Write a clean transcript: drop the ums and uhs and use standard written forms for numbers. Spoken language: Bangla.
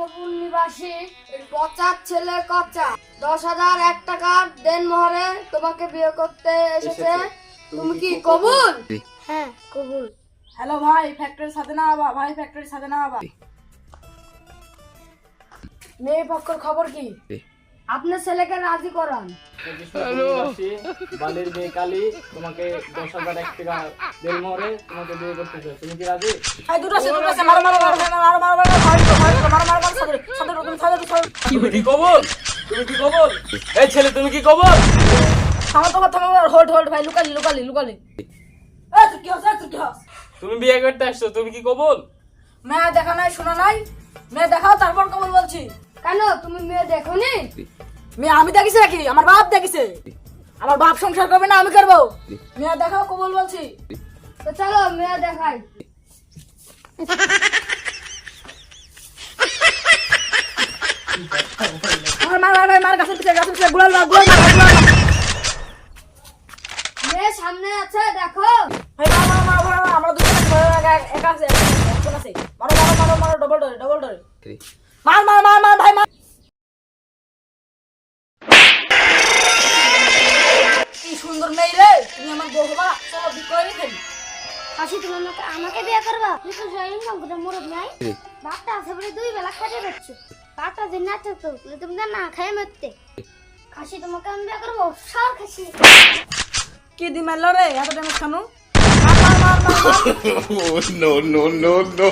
রামপুর নিবাসী পচার ছেলে কচা 10,001 টাকা দেন মোহরে তোমাকে বিয়ে করতে এসেছে। তুমি কি কবুল? হ্যাঁ কবুল। হ্যালো ভাই, ফ্যাক্টরির সাথে না বাবা, ভাই ফ্যাক্টরির সাথে না বাবা। মেয়ে পক্ষের খবর কি? আপনার ছেলেকে রাজি করান। বালির মেয়ে কালী তোমাকে 10,001 টাকা দেন মোহরে তোমাকে বিয়ে করতেছে। তুমি কি রাজি? এই দুটো আছে, দুটো আছে, মারো মারো মারো মারো মারো মারো ভাই ভাই মারো মারো মারো সাদরে সাদরে তুমি সাদরে সাদরে। তুমি কি কবুল? তুমি কি কবুল? এই ছেলে তুমি কি কবুল? থামো থামো থামো, হোল্ড হোল্ড ভাই, লুকালি লুকালি লুকালি। এই তুই কি হস? তুই কি হস? তুমি বিয়ে করতে আসছো, তুমি কি কবুল? মেয়ে দেখা নাই, শোনা নাই, মেয়ে দেখাও তারপর কবুল বলছি। কেন তুমি মেয়ে দেখোনি? মেয়ে আমি দেখিছি নাকি? আমার বাপ দেখিছে। আমার বাপ সংসার করবে না, আমি করবো। মেয়ে দেখাও কবুল বলছি। তো চলো মেয়ে দেখাই। মার মার মার মার, গাছের পিছে গুলাল মার গুলাল মার গুলাল মার। মেয়ে সামনে আছে দেখো। ভাই মার মার মার মার, আমরা দুজন একা আছে, একজন আছে। মারো মারো মারো মারো, ডবল ডরে ডবল ডরে। মার মার মার মার ভাই মার। কি সুন্দর মেয়ে রে, তুমি আমার বউ হবা। চলো বিয়ে করে খেলি। হাসি তুমি আমাকে বিয়ে করবা? তুই তো জয়েন করে মুরব নাই। বাপটা আছে বলে 2 বেলা খাইতে পারছো। বাপটা যে নাচে তো তুমি না খাই মরতে। খাসি তোমাকে আমি বিয়ে করবো? সর খাসি। কি দি মারলো রে এত টাইম খানো? মার মার মার মার মার। Oh, no, no, no, no.